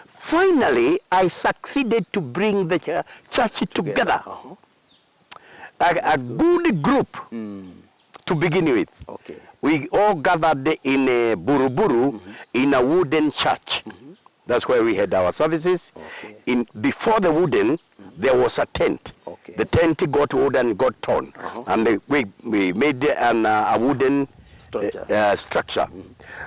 Finally, I succeeded to bring the church together. A good group to begin with. Okay. We all gathered in a Buruburu in a wooden church. That's where we had our services. Okay. Before the wooden, there was a tent. Okay. The tent got wood and got torn. And we made a wooden structure.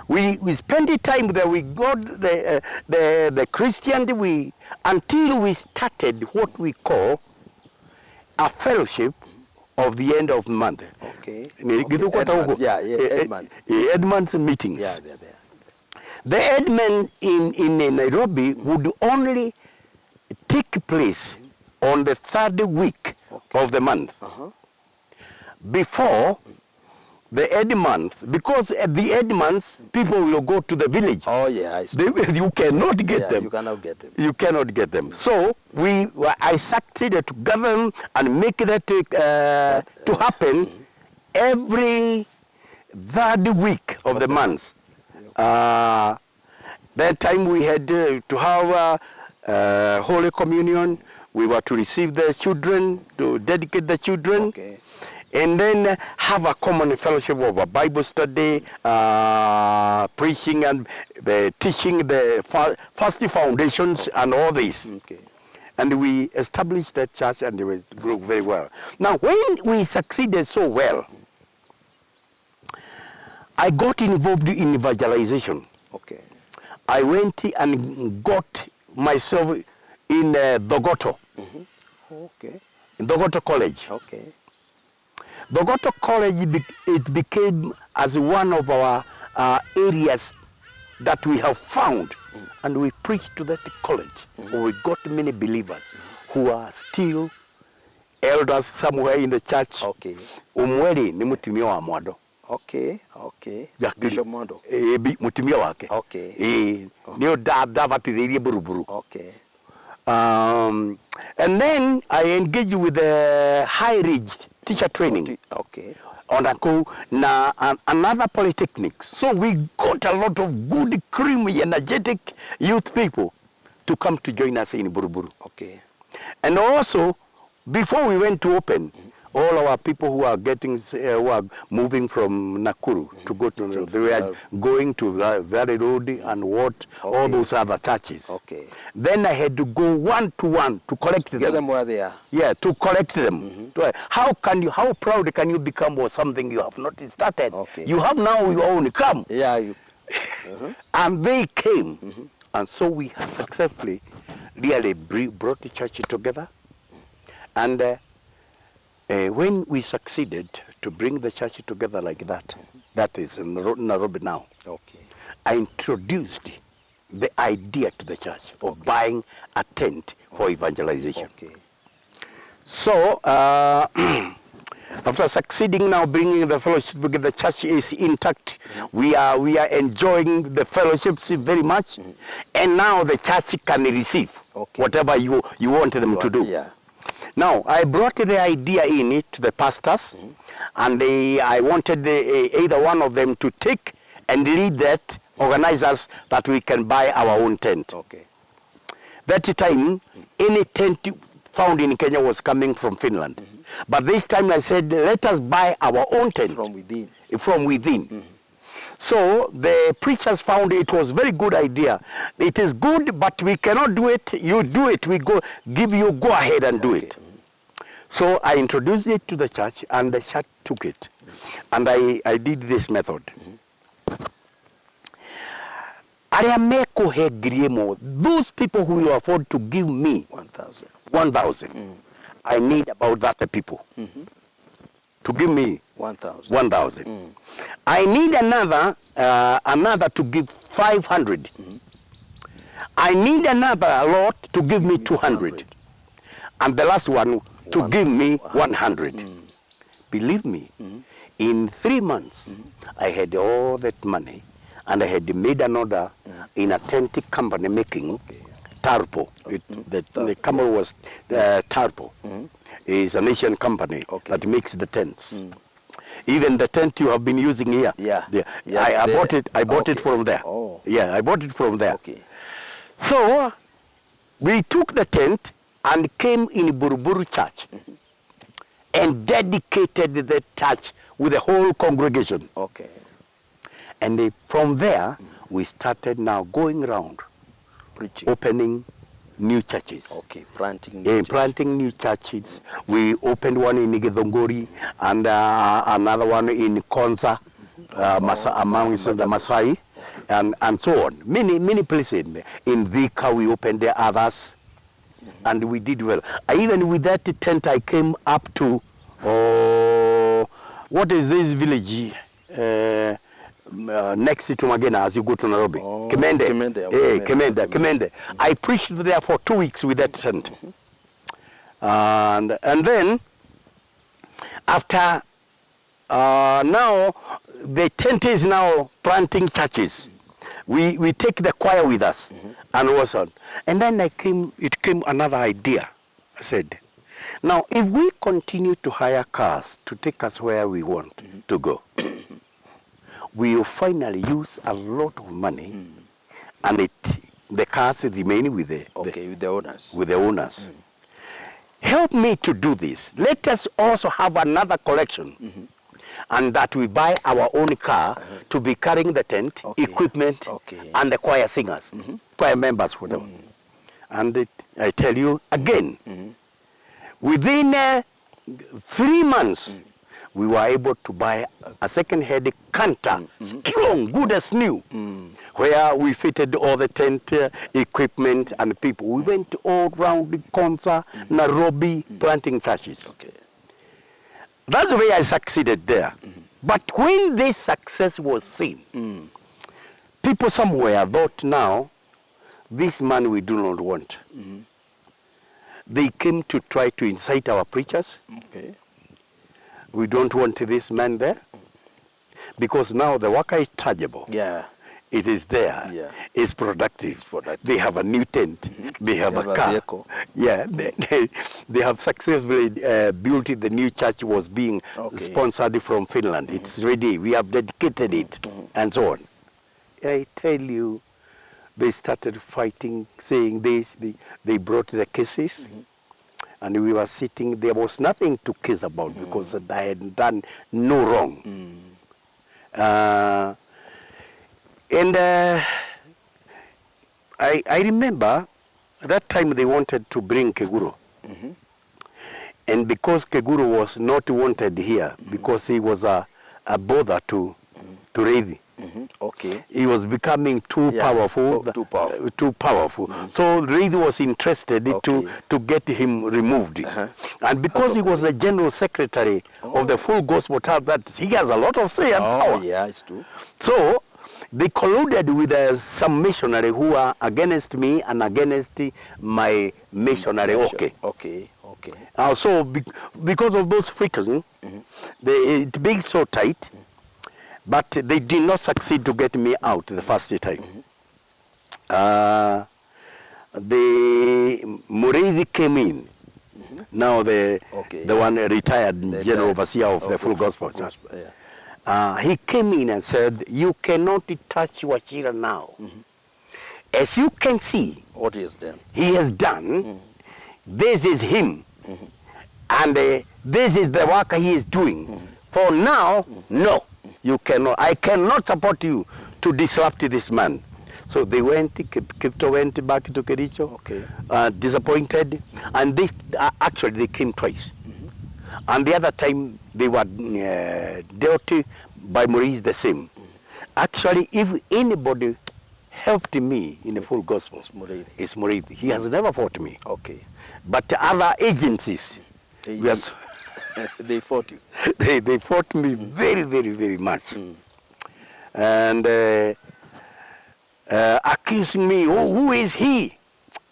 We spent the time there. We got the Christianity until we started what we call a fellowship of the end of the month. Okay. Edmonds meetings. Yeah, they're there. The Edmund in Nairobi would only take place on the third week of the month. Before the Edmonds, because at the Edmonds, people will go to the village. Oh yeah, I see. You cannot get them. You cannot get them. You cannot get them. So I succeeded to gather them and make that to happen every third week of the month. That time we had to have Holy Communion. We were to receive the children, to dedicate the children. Okay. And then have a common fellowship of a Bible study, preaching and teaching the first foundations and all this. Okay. And we established that church and it grew very well. Now, when we succeeded so well, I got involved in evangelization. Okay. I went and got myself in Dogoto, Okay. in Dogoto College. Okay. Dogoto College, it became as one of our areas that we have found, and we preached to that college. We got many believers who are still elders somewhere in the church. Okay. Umweli ni mutumia wa Mwado. Okay. Okay. Bishop Mwado. Mutumia wake. Okay. Niyo davatithirie Buruburu. Okay. And then I engaged with the High Ridge teacher training. Okay. On another polytechnics. So we got a lot of good, creamy, energetic youth people to come to join us in Buruburu. Okay. And also, before we went to open, all our people who are moving from Nakuru to go to, they were going to Valley Road and all those other churches. Okay. Then I had to go one-to-one to collect them. Get them where they are. Yeah, to collect them. How proud can you become of something you have not started? Okay. You have now your own. Come. Yeah. And they came. And so we have successfully really brought the church together. And when we succeeded to bring the church together like that, that is in Nairobi now, Okay. I introduced the idea to the church of buying a tent for evangelization. Okay. So, after succeeding now bringing the fellowship because the church is intact, we are enjoying the fellowships very much, and now the church can receive whatever you want them to do. Yeah. Now, I brought the idea in it to the pastors, and I wanted either one of them to take and lead that, organize us that we can buy our own tent. Okay. That time, any tent found in Kenya was coming from Finland. But this time I said, let us buy our own tent. From within. From within. So the preachers found it was very good idea. It is good, but we cannot do it. You do it. We go ahead and do it. So I introduced it to the church, and the church took it. And I did this method. Those people who will afford to give me 1,000. I need about that people to give me 1,000. I need another to give 500. I need another lot to give me 200. And the last one to give me 100. Believe me, in 3 months, I had all that money, and I had made an order in a tent company making Tarpo. The company was Tarpo. It's an Asian company that makes the tents. Even the tent you have been using here. Yeah. I bought it from there. Oh. Yeah, I bought it from there. Okay. So we took the tent and came in Buruburu Church and dedicated the church with the whole congregation. Okay. And from there, we started now going around, Preaching. opening new churches. Okay, planting new churches. We opened one in Githongori and another one in Konza, amongst the Masai, and so on. Many places. In Vika, we opened the others, and we did well. Even with that tent, I came up to, what is this village? Next to Magena as you go to Nairobi. Kemende. Kemende. I preached there for 2 weeks with that tent. And then, after, now, the tent is now planting churches. We take the choir with us and was on. And then it came another idea. I said, now, if we continue to hire cars to take us where we want to go, we will finally use a lot of money, and the cars remain with the owners. With the owners. Help me to do this. Let us also have another collection, and that we buy our own car to be carrying the tent, equipment, and the choir singers, choir members, whatever. And I tell you again, within 3 months, we were able to buy a second-hand canter, strong, good as new, where we fitted all the tent equipment and people. We went all around the Konza, Nairobi, planting churches. Okay. That's the way I succeeded there. But when this success was seen, people somewhere thought, now, this man we do not want. They came to try to incite our preachers. Okay. We don't want this man there, because now the worker is chargeable. Yeah. It is there. Yeah. It's productive. They have a new tent. They have a car. Vehicle. Yeah. They have successfully built it. The new church was being sponsored from Finland. It's ready. We have dedicated it, and so on. I tell you, they started fighting, saying this. They brought the cases. And we were sitting, there was nothing to kiss about because I had done no wrong. And I remember that time they wanted to bring Keguro. And because Keguro was not wanted here, because he was a bother to Reithi. Okay. He was becoming too powerful. Too powerful. So Reithi was interested to get him removed. And because he was the general secretary of the Full Gospel Church, that he has a lot of say and power. Yeah, it's true. So they colluded with some missionary who are against me and against my missionary. Okay. So because of those frictions, it being so tight. But they did not succeed to get me out the first time. The Muriithi came in. Now the one retired general overseer of the Full Gospel Church. He came in and said, you cannot touch Wachira now. As you can see, what he has done. He has done. This is him. And this is the work he is doing. For now, no. You cannot. I cannot support you to disrupt this man. So they went. Kipto went back to Kericho. Disappointed, and they actually they came twice. And the other time they were dealt by Maurice the same. Actually, if anybody helped me in the Full Gospel, it's Muriithi. He has never fought me. But other agencies, they fought you. They fought me very, very, very much. And accusing me, who is he?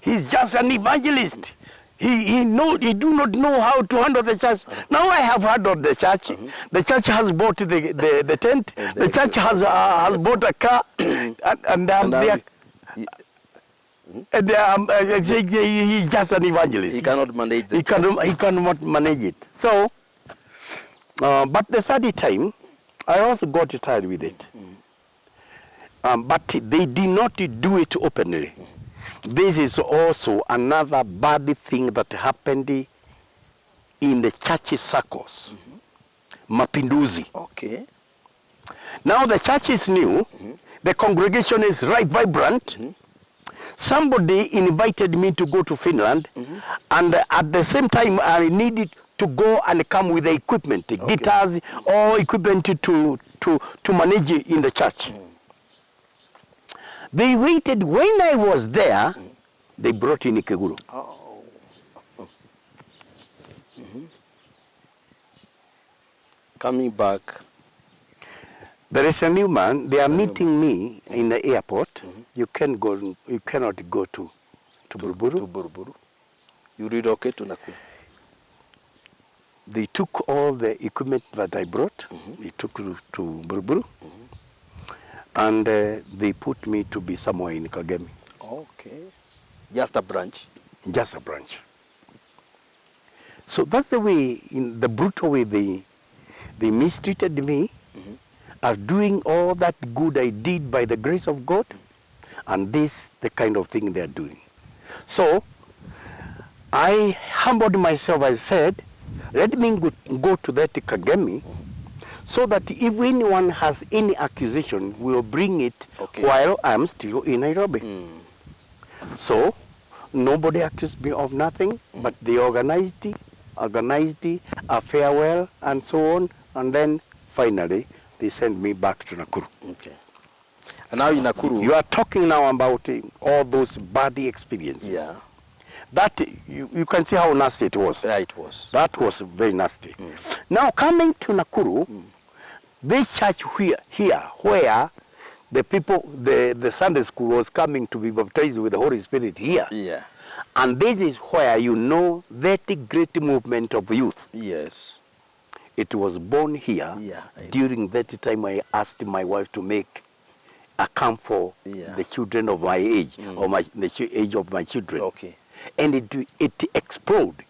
He's just an evangelist. He do not know how to handle the church. Now I have handled the church. The church has bought the tent. The church has bought a car. He's just an evangelist. He cannot manage the He cannot manage it. So, but the third time, I also got tired with it. But they did not do it openly. This is also another bad thing that happened in the church circles. Mapinduzi. Okay. Now the church is new. The congregation is right vibrant. Somebody invited me to go to Finland, and at the same time I needed to go and come with the equipment, guitars, or equipment to manage in the church. They waited. When I was there, they brought in Ikeguru. Oh. Coming back. There is a new man. They are meeting me in the airport. You cannot go to Buruburu. To Buruburu. You relocate to Nakuru. They took all the equipment that I brought. They took to Buruburu. And they put me to be somewhere in Kagemi. Okay. Just a branch. Just a branch. So that's the way, in the brutal way they mistreated me. Of doing all that good I did by the grace of God, and this the kind of thing they are doing. So I humbled myself. I said, let me go to that Kagemi, so that if anyone has any accusation, we'll bring it while I'm still in Nairobi. So nobody accused me of nothing, but they organized a farewell and so on, and then finally they sent me back to Nakuru. Okay. And now in Nakuru... You are talking now about all those bad experiences. Yeah. That, you can see how nasty it was. Yeah, it was. That was very nasty. Now coming to Nakuru, this church here, where the people, the Sunday school was coming to be baptized with the Holy Spirit here. Yeah. And this is where you know that great movement of youth. Yes. It was born here. Yeah, during that time I asked my wife to make a camp for the children of my age, or the age of my children. Okay. And it exploded.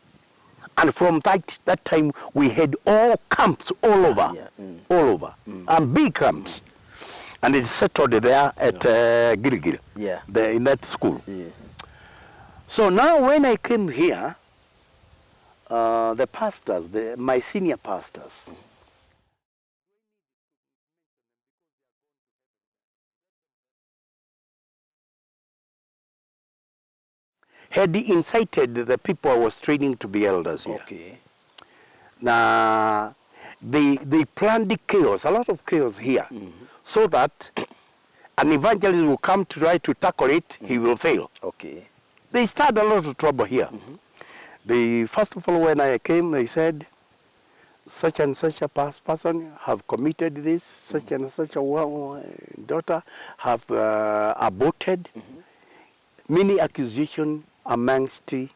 And from that time we had all camps all over, all over, and big camps. And it settled there at Girigiri, in that school. Yeah. So now when I came here, the pastors, my senior pastors, had incited the people I was training to be elders here. Okay. Now, they planned the chaos, a lot of chaos here, so that an evangelist will come to try to tackle it, he will fail. Okay. They started a lot of trouble here. First of all, when I came, they said, such and such a person have committed this, such and such a daughter have aborted. Many accusations amongst the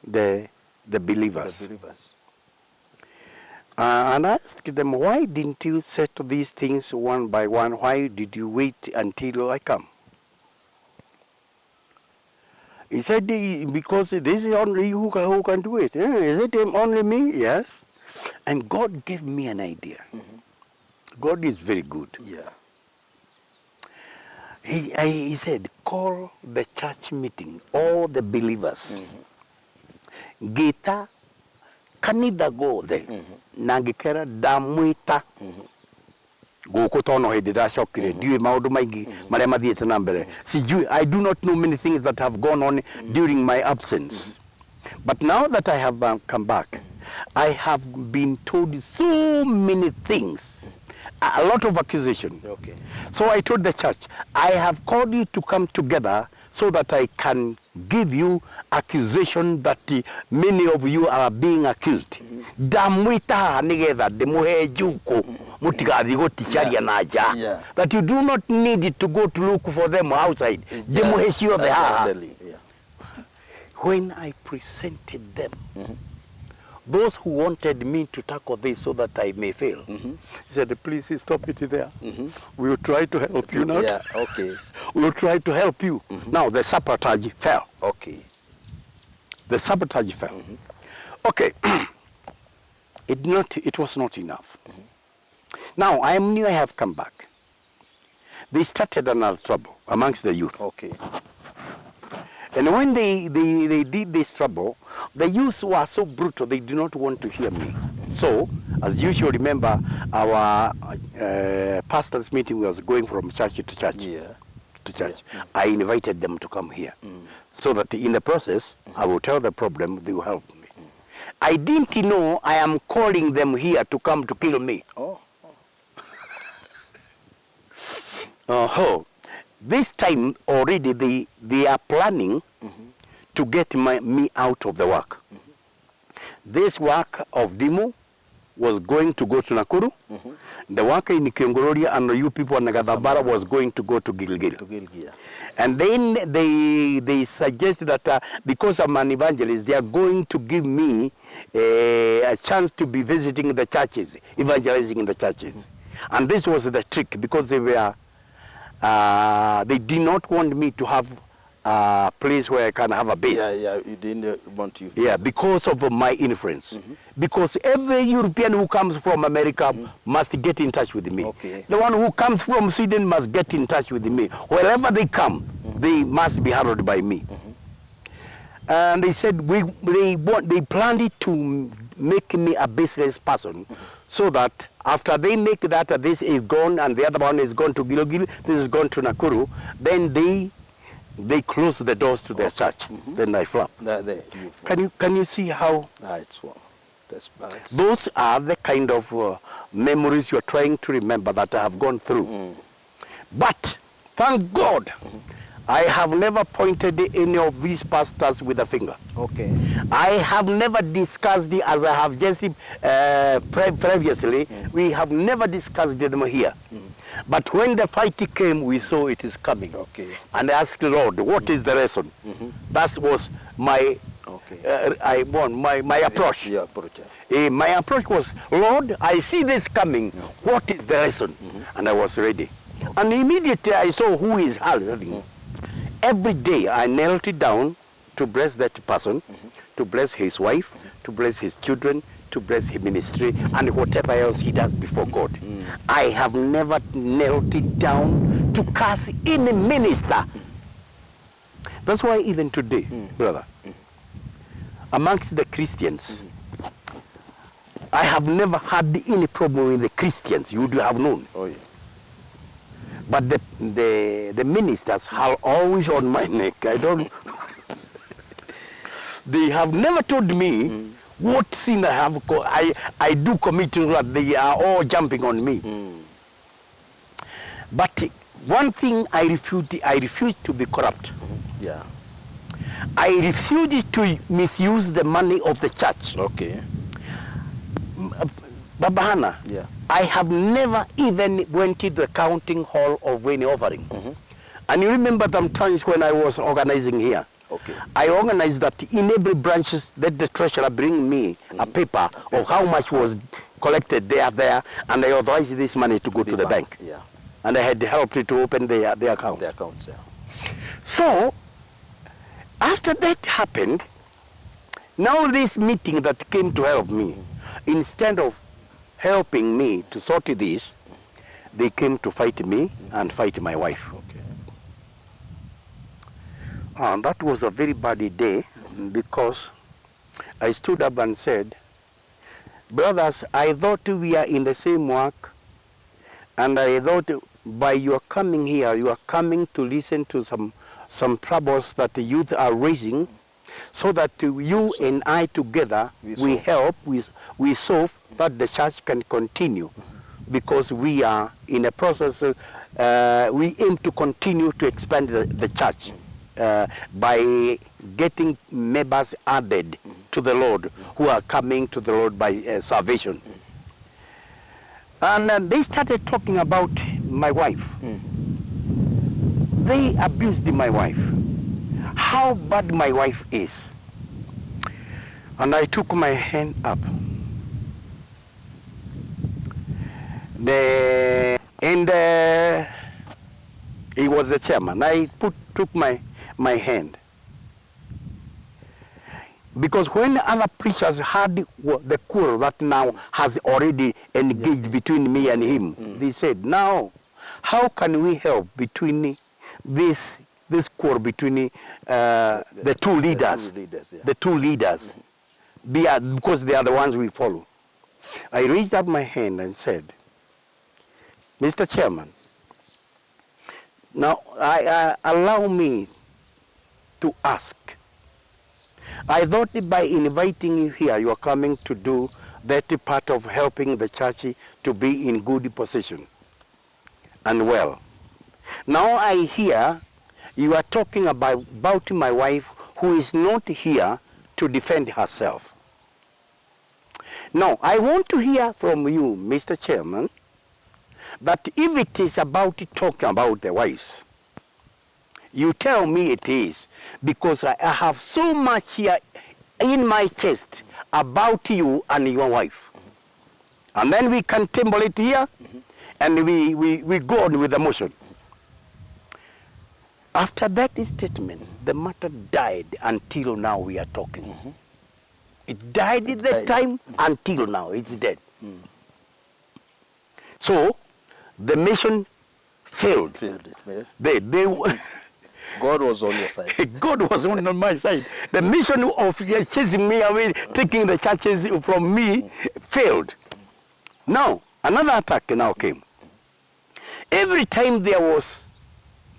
believers. The believers. And I asked them, why didn't you settle these things one by one? Why did you wait until I come? He said, because this is only you who can do it. Is it only me? Yes. And God gave me an idea. God is very good. Yeah. He said, call the church meeting, all the believers. Gita kanitha gothe na ngikera ndamwita guku tono hindi ndacokire ndiui maundu maingi maria mathiete na mbere. I do not know many things that have gone on during my absence. But now that I have come back, I have been told so many things. A lot of accusation. Okay. So I told the church, I have called you to come together so that I can give you accusation that many of you are being accused. Damwita nigetha ndimuhe juku mutigathi guticaria na nja. That you do not need to go to look for them outside. Ndimuhe ciothe haha. When I presented them, those who wanted me to tackle this so that I may fail, he said, please stop it there. We will try to help you now. Yeah, okay. We will try to help you. Now the sabotage fell. Okay. The sabotage fell. Okay. It was not enough. Now I knew I have come back. They started another trouble amongst the youth. Okay. And when they did this trouble, the youths were so brutal, they did not want to hear me. So, as you should remember, our pastors' meeting was going from church to church. Yeah. To church. Yeah. I invited them to come here. So that in the process, I will tell the problem, they will help me. I didn't know I am calling them here to come to kill me. Oh. Oh. This time already they are planning to get me out of the work. This work of Dimo was going to go to Nakuru. The work in Kiongororia and you people in Nagadabara was going to go to Gilgil. And then they suggested that because I'm an evangelist, they are going to give me a chance to be visiting the churches, evangelizing in the churches. And this was the trick, because they did not want me to have a place where I can have a base. Yeah, you didn't want you. Yeah, because of my influence. Because every European who comes from America must get in touch with me. Okay. The one who comes from Sweden must get in touch with me. Wherever they come, they must be hallowed by me. And they said they planned to make me a baseless person, so that after they make that, this is gone and the other one is gone to Gilgil, this is gone to Nakuru, then they close the doors to their church. Then I flap. Can you see how? It's one. That's bad. Those are the kind of memories you're trying to remember that I have gone through. But thank God, I have never pointed any of these pastors with a finger. Okay. I have never discussed it, as I have just previously. We have never discussed them here. But when the fight came, we saw it is coming. Okay. And I asked the Lord, what is the reason? That was my my approach. Your approach. My approach was, Lord, I see this coming. What is the reason? And I was ready. And immediately I saw who is having. Every day I knelt it down to bless that person, to bless his wife, to bless his children, to bless his ministry, and whatever else he does before God. I have never knelt it down to curse any minister. That's why even today, brother, amongst the Christians, I have never had any problem with the Christians. You would have known. Oh, yeah. But the ministers are always on my neck. I don't. They have never told me what sin I have. I do commit to that. They are all jumping on me. But one thing I refuse to be corrupt. Yeah. I refuse to misuse the money of the church. Okay. Baba Hana, Yeah. I have never even went to the counting hall of any offering. And you remember them times when I was organizing here. Okay. I organized that in every branch that the treasurer bring me a paper of how much was collected there, and I authorized this money to go to the bank. Yeah. And I had helped it to open the account. The accounts, yeah. So, after that happened, now this meeting that came to help me, instead of helping me to sort this, they came to fight me and fight my wife. Okay. And that was a very bad day, because I stood up and said, brothers, I thought we are in the same work, and I thought by your coming here, you are coming to listen to some troubles that the youth are raising, so that you and I together, we help, we solve, that the church can continue. Because we are in a process, we aim to continue to expand the church by getting members added to the Lord, who are coming to the Lord by salvation. And they started talking about my wife. They abused my wife. How bad my wife is. And I took my hand up. He was the chairman. I took my hand. Because when other preachers had the quarrel that now has already engaged between me and him, they said, now, how can we help between this this quarrel between the two leaders. The two leaders. Because they are the ones we follow. I reached out my hand and said, Mr. Chairman, now allow me to ask. I thought that by inviting you here, you are coming to do that part of helping the church to be in good position and well. Now I hear you are talking about my wife who is not here to defend herself. Now, I want to hear from you, Mr. Chairman, that if it is about talking about the wives, you tell me it is, because I have so much here in my chest about you and your wife. And then we can table it here, and we go on with the motion. After that statement, the matter died until now we are talking. It died at that time until now, it's dead. So, the mission failed. They God was on your side. God was on my side. The mission of chasing me away, taking the churches from me, failed. Now, another attack now came. Every time there was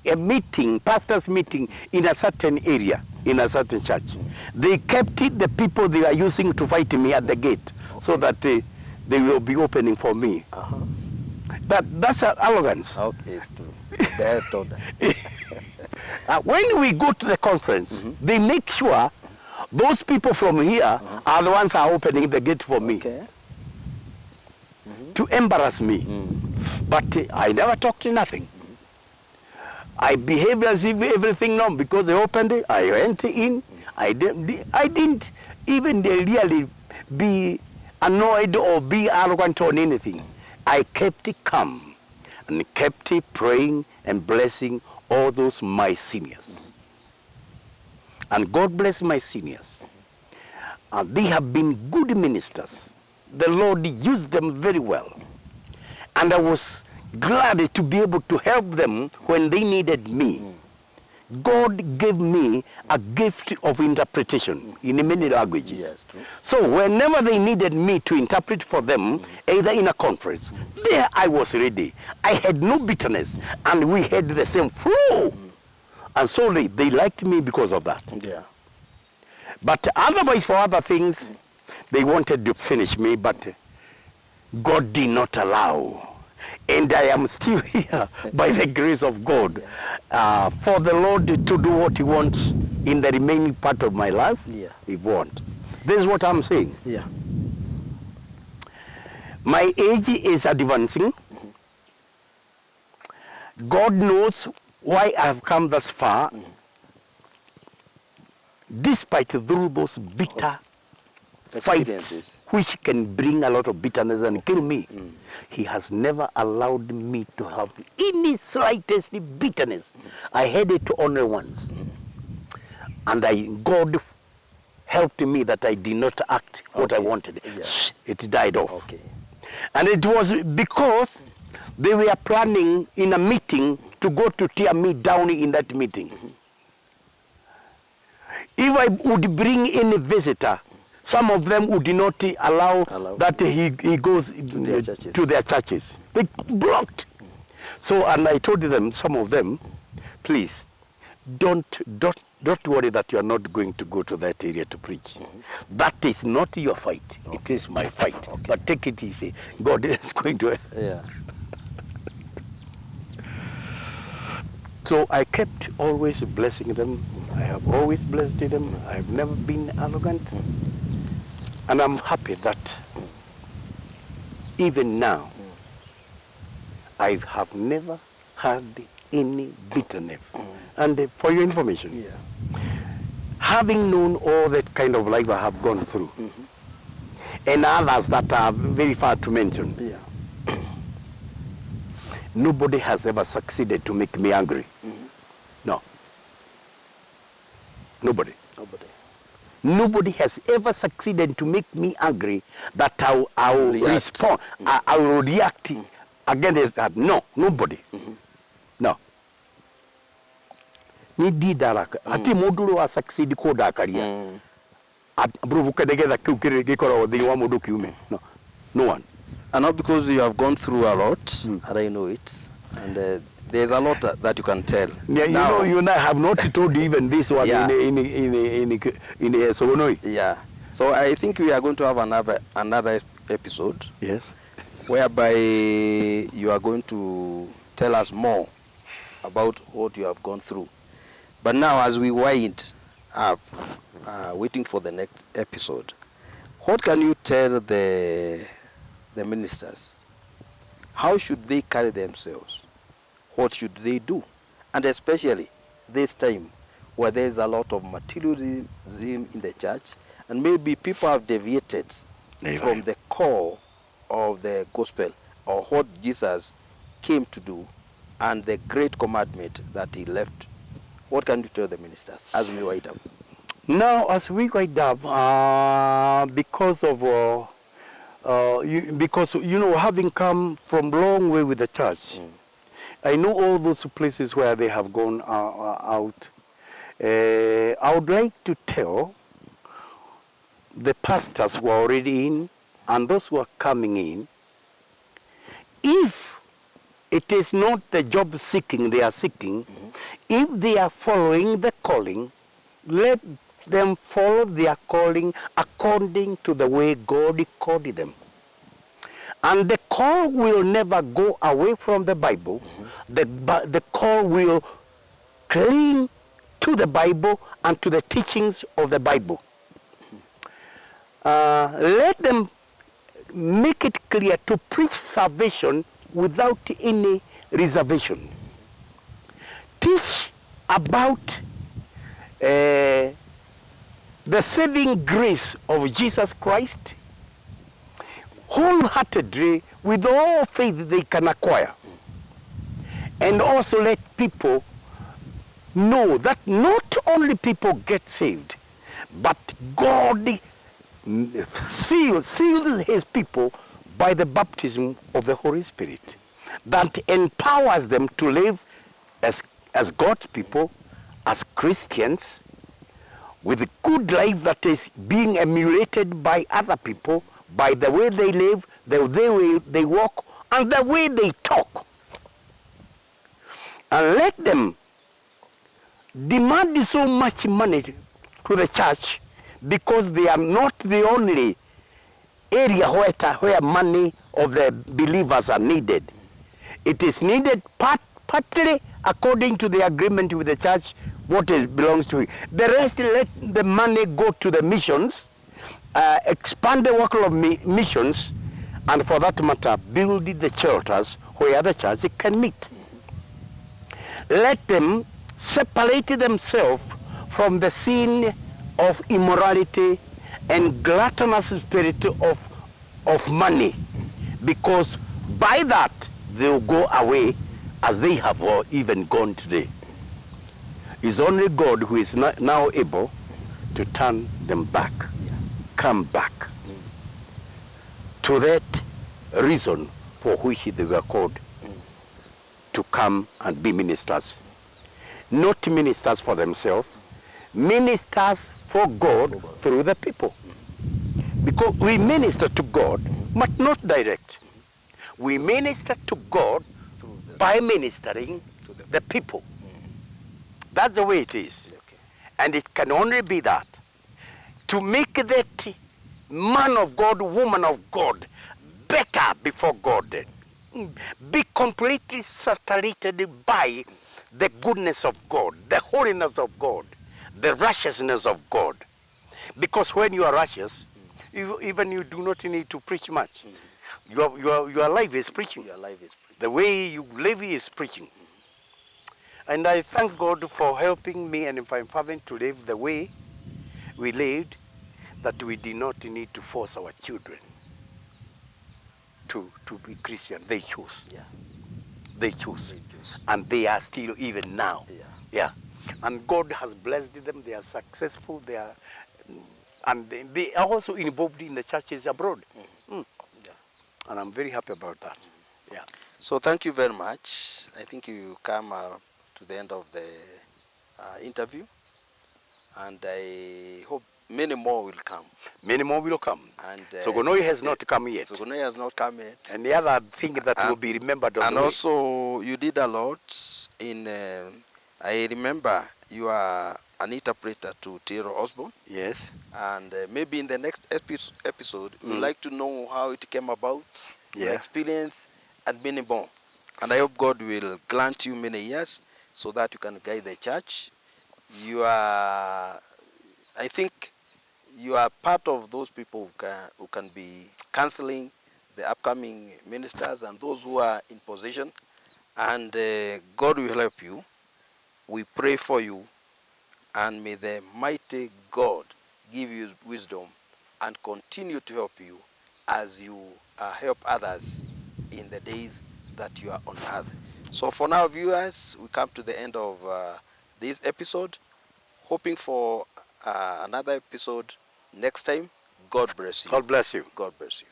a meeting, pastor's meeting in a certain area, in a certain church, they kept it, the people they are using to fight me at the gate, so that they will be opening for me. That's arrogance. Okay, it's true. That's told that. When we go to the conference, they make sure those people from here are the ones who are opening the gate for me. To embarrass me. But I never talked nothing. I behaved as if everything normal, because they opened it, I went in. I didn't even really be annoyed or be arrogant on anything. I kept it calm and kept it praying and blessing all those my seniors. And God bless my seniors. They have been good ministers. The Lord used them very well. And I was glad to be able to help them when they needed me. God gave me a gift of interpretation in many languages. Yes, true. So whenever they needed me to interpret for them, either in a conference, there I was ready. I had no bitterness, and we had the same flow. And so they liked me because of that. Yeah. But otherwise, for other things, they wanted to finish me, but God did not allow. And I am still here by the grace of God for the Lord to do what He wants in the remaining part of my life. He wants. This is what I'm saying. Yeah. My age is advancing. God knows why I have come thus far, despite through those bitter fights which can bring a lot of bitterness and kill me. He has never allowed me to have any slightest bitterness. I had it only once. And God helped me that I did not act what I wanted. It died off. And it was because they were planning in a meeting to go to tear me down in that meeting. If I would bring any visitor, some of them would not allow that he goes to their churches. They blocked. So, and I told them, some of them, please, don't worry that you are not going to go to that area to preach. That is not your fight. It is my fight. But take it easy. God is going to... So I kept always blessing them. I have always blessed them. I have never been arrogant. And I'm happy that even now, I have never had any bitterness. And for your information, having known all that kind of life I have gone through, and others that are very far to mention, nobody has ever succeeded to make me angry. No. Nobody. Nobody has ever succeeded to make me angry that I will respond, I will react against that. No, nobody. No. ni didaraka ati mundu wa succeed ko dakaria approve nigetha kiu gikorwo thini wa mundu kiume no one. And not because you have gone through a lot, and I know it, and there's a lot that you can tell. Yeah, now, you and I have not told even this one yeah. in Sogonoi. Yeah. So I think we are going to have another episode. Yes. Whereby you are going to tell us more about what you have gone through. But now, as we wind up, waiting for the next episode, what can you tell the ministers? How should they carry themselves? What should they do? And especially this time where there is a lot of materialism in the church, and maybe people have deviated from the core of the gospel, or what Jesus came to do, and the great commandment that he left. What can you tell the ministers as we wind up? Now, as we wind up, because of having come from long way with the church, I know all those places where they have gone out. I would like to tell the pastors who are already in and those who are coming in, if it is not the job seeking they are seeking, if they are following the calling, let them follow their calling according to the way God called them. And the call will never go away from the Bible. The call will cling to the Bible and to the teachings of the Bible. Let them make it clear to preach salvation without any reservation. Teach about the saving grace of Jesus Christ wholeheartedly with all faith they can acquire. And also let people know that not only people get saved, but God seals his people by the baptism of the Holy Spirit that empowers them to live as God's people, as Christians, with a good life that is being emulated by other people, by the way they live, the way they walk, and the way they talk. And let them demand so much money to the church because they are not the only area where money of the believers are needed. It is needed partly according to the agreement with the church, what belongs to it. The rest, let the money go to the missions, expand the work of missions, and for that matter, build the shelters where the church can meet. Let them separate themselves from the sin of immorality and gluttonous spirit of money, because by that they will go away as they have even gone today. It's only God who is now able to turn them back, come back to that reason for which they were called to come and be ministers. Not ministers for themselves, ministers for God through the people. Because we minister to God, but not direct. We minister to God by ministering to the people. That's the way it is. Okay. And it can only be that. To make that man of God, woman of God, better before God. Be completely saturated by the goodness of God, the holiness of God, the righteousness of God. Because when you are righteous, even you do not need to preach much. Your life is preaching. Your life is preaching. The way you live is preaching. And I thank God for helping me and my father to live the way we lived, that we did not need to force our children to be Christian. They chose. Yeah. They chose. And they are still even now. Yeah. Yeah. And God has blessed them. They are successful. They are, and they are also involved in the churches abroad. Yeah. And I'm very happy about that. Yeah. So thank you very much. I think you come to the end of interview, and I hope many more will come. Many more will come. And Sogonoi has not come yet. Sogonoi has not come yet. And the other thing that will be remembered on and the way. also, you did a lot in. I remember you are an interpreter to Theodore Osborne. Yes. And maybe in the next episode, we'd like to know how it came about, your experience, and many more. And I hope God will grant you many years so that you can guide the church. You are, I think, you are part of those people who can be counseling the upcoming ministers and those who are in position. And God will help you. We pray for you. And may the mighty God give you wisdom and continue to help you as you help others in the days that you are on earth. So for now, viewers, we come to the end of this episode. Hoping for another episode next time. God bless you. God bless you. God bless you.